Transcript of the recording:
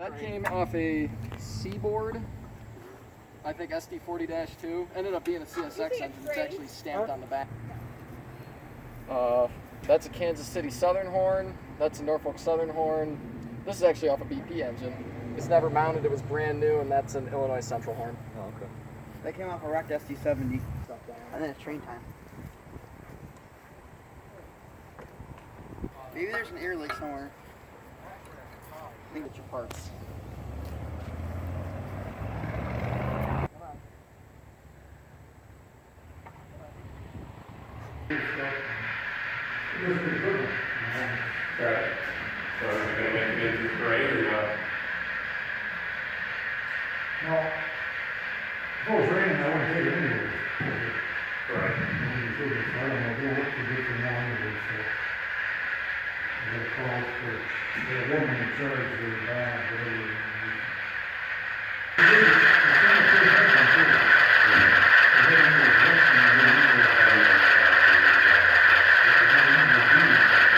That came off a Seaboard, I think SD40-2. Ended up being a CSX engine. It's actually stamped on the back. That's a Kansas City Southern horn. That's a Norfolk Southern horn. This is actually off a BP engine. It's never mounted. It was brand new, and that's an Illinois Central horn. Oh, okay. That came off a wrecked SD70. And then it's train time. Maybe there's an air leak somewhere. I think it's your parts. Right. So is it going to make it into the parade or what? No. If it was raining, I wouldn't take it anyway. Right. I don't know, they'll work for good for now anyway, so. I got a call for the woman in charge of the band,